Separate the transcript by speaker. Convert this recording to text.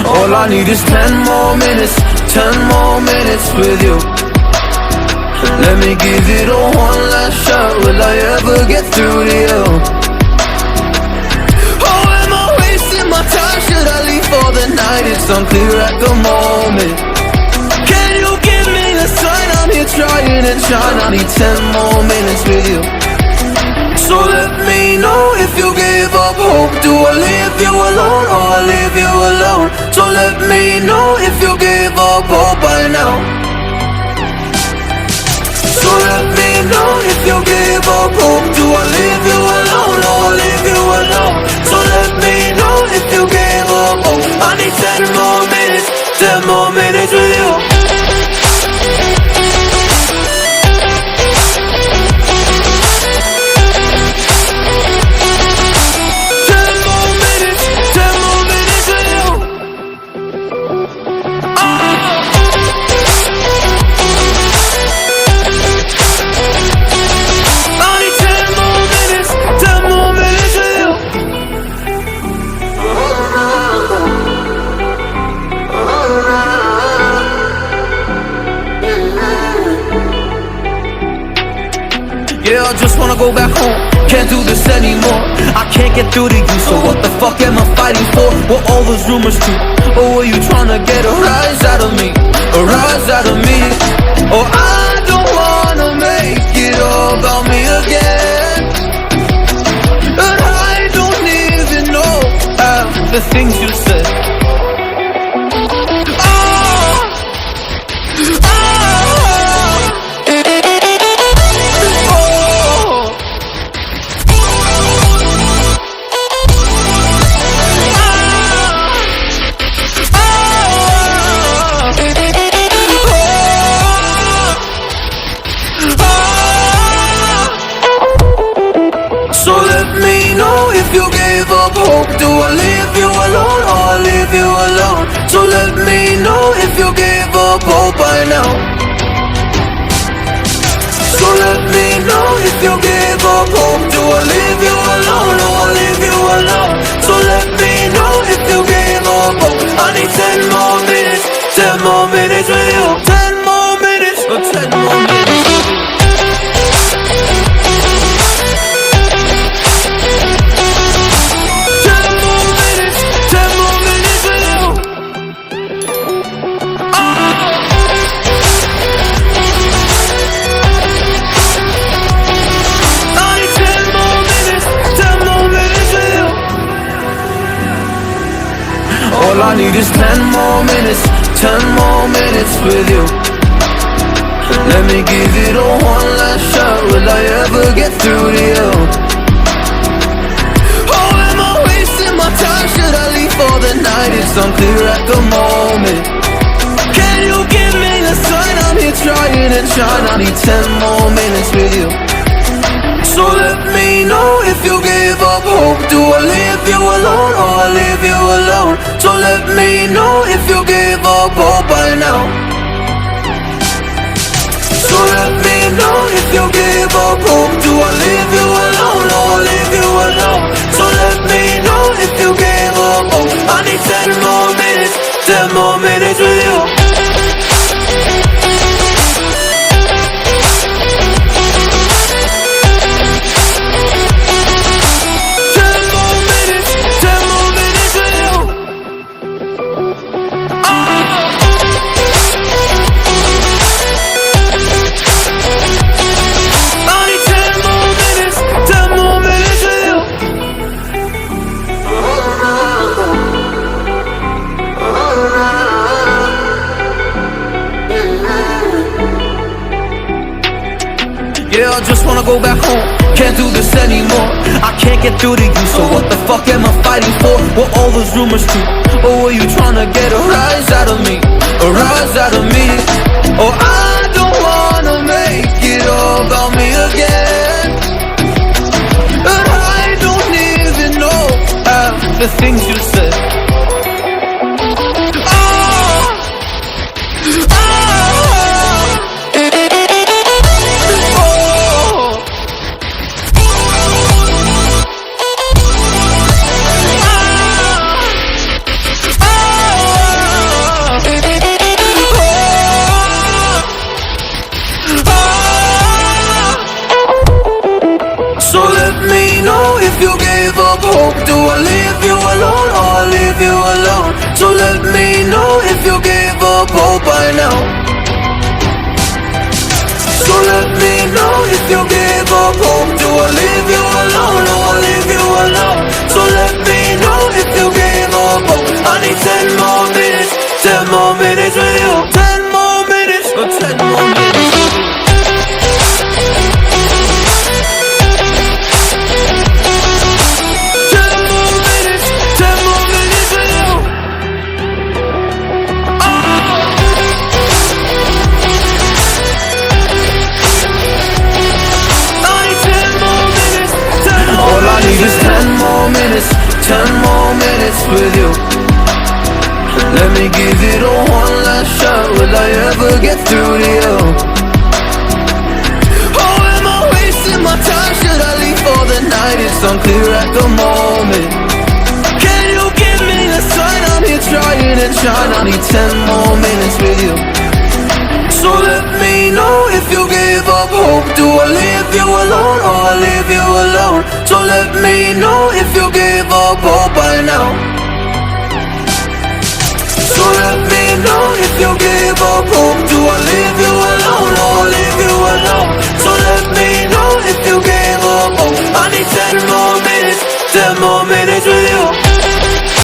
Speaker 1: All I need is 10 more minutes, 10 more minutes with you. Let me give it a one last shot. Will I ever get through to you? Oh, am I wasting my time? Should I leave for the night? It's unclear at the moment. Can you give me a sign? I'm here trying and trying. I need 10 more minutes with you. So let me know if you give up hope. Do I leave you alone or I leave you alone? So let me know if you give up hope by now. So let me know if you give up hope. Do I leave you alone or I leave you alone? So let me know if you give up hope. I need 10 more minutes, 10 more minutes with you. Yeah, I just wanna go back home. Can't do this anymore. I can't get through to you, so what the fuck am I fighting for? Were all those rumors true? Or were you trying to get a rise out of me? A rise out of me? Oh, I don't wanna make it all about me again. And I don't even know half the things you said. So let me know if you gave up hope. Do I leave you alone or I leave you alone? So let me know if you gave up hope by now. So let me know if you gave up hope. Do I leave you alone or I leave you alone? So let me know if you gave up hope. I need 10 more minutes, 10 more minutes with you. 10 more minutes, or 10 more minutes with you. All I need is 10 more minutes, 10 more minutes with you. Let me give it a one last shot. Will I ever get through to you? Oh, am I wasting my time? Should I leave for the night? It's unclear at the moment. Can you give me a sign? I'm here trying and trying. I need 10 more minutes with you. So let me know if you gave up hope. Do I leave you alone or I leave you alone? So let me know if you gave up hope by now. So let me know if you gave up hope. Do I leave you alone or I leave you alone? So let me know if you gave up hope. I need 10 more minutes, 10 more minutes with you. Yeah, I just wanna go back home. Can't do this anymore. I can't get through to you, so what the fuck am I fighting for? Were all those rumors true? Or were you trying to get a rise out of me? A rise out of me? Oh, I don't wanna make it all about me again. And I don't even know half the things you said. you alone. So let me know if you gave up hope by now. So let me know if you gave up hope. Do I leave you alone or I leave you alone? So let me know if you gave up hope. I need 10 more minutes, 10 more minutes with you. 10 more minutes, or 10 more minutes with you. 10 more minutes, 10 more minutes with you. All I need is 10 more minutes, 10 more minutes with you. Let me give it a one last shot. Will I ever get through to you? Oh, am I wasting my time? Should I leave for the night? It's unclear at the moment. Can you give me a sign? I'm here trying and trying. I need 10 more minutes with you. So let me know if you gave up hope. Do I leave you alone or I leave you alone? So let me know if you gave up hope by now. So let me know if you gave up hope. Do I leave you alone or I leave you alone? So let me know if you gave up hope. I need 10 more minutes, 10 more minutes with you.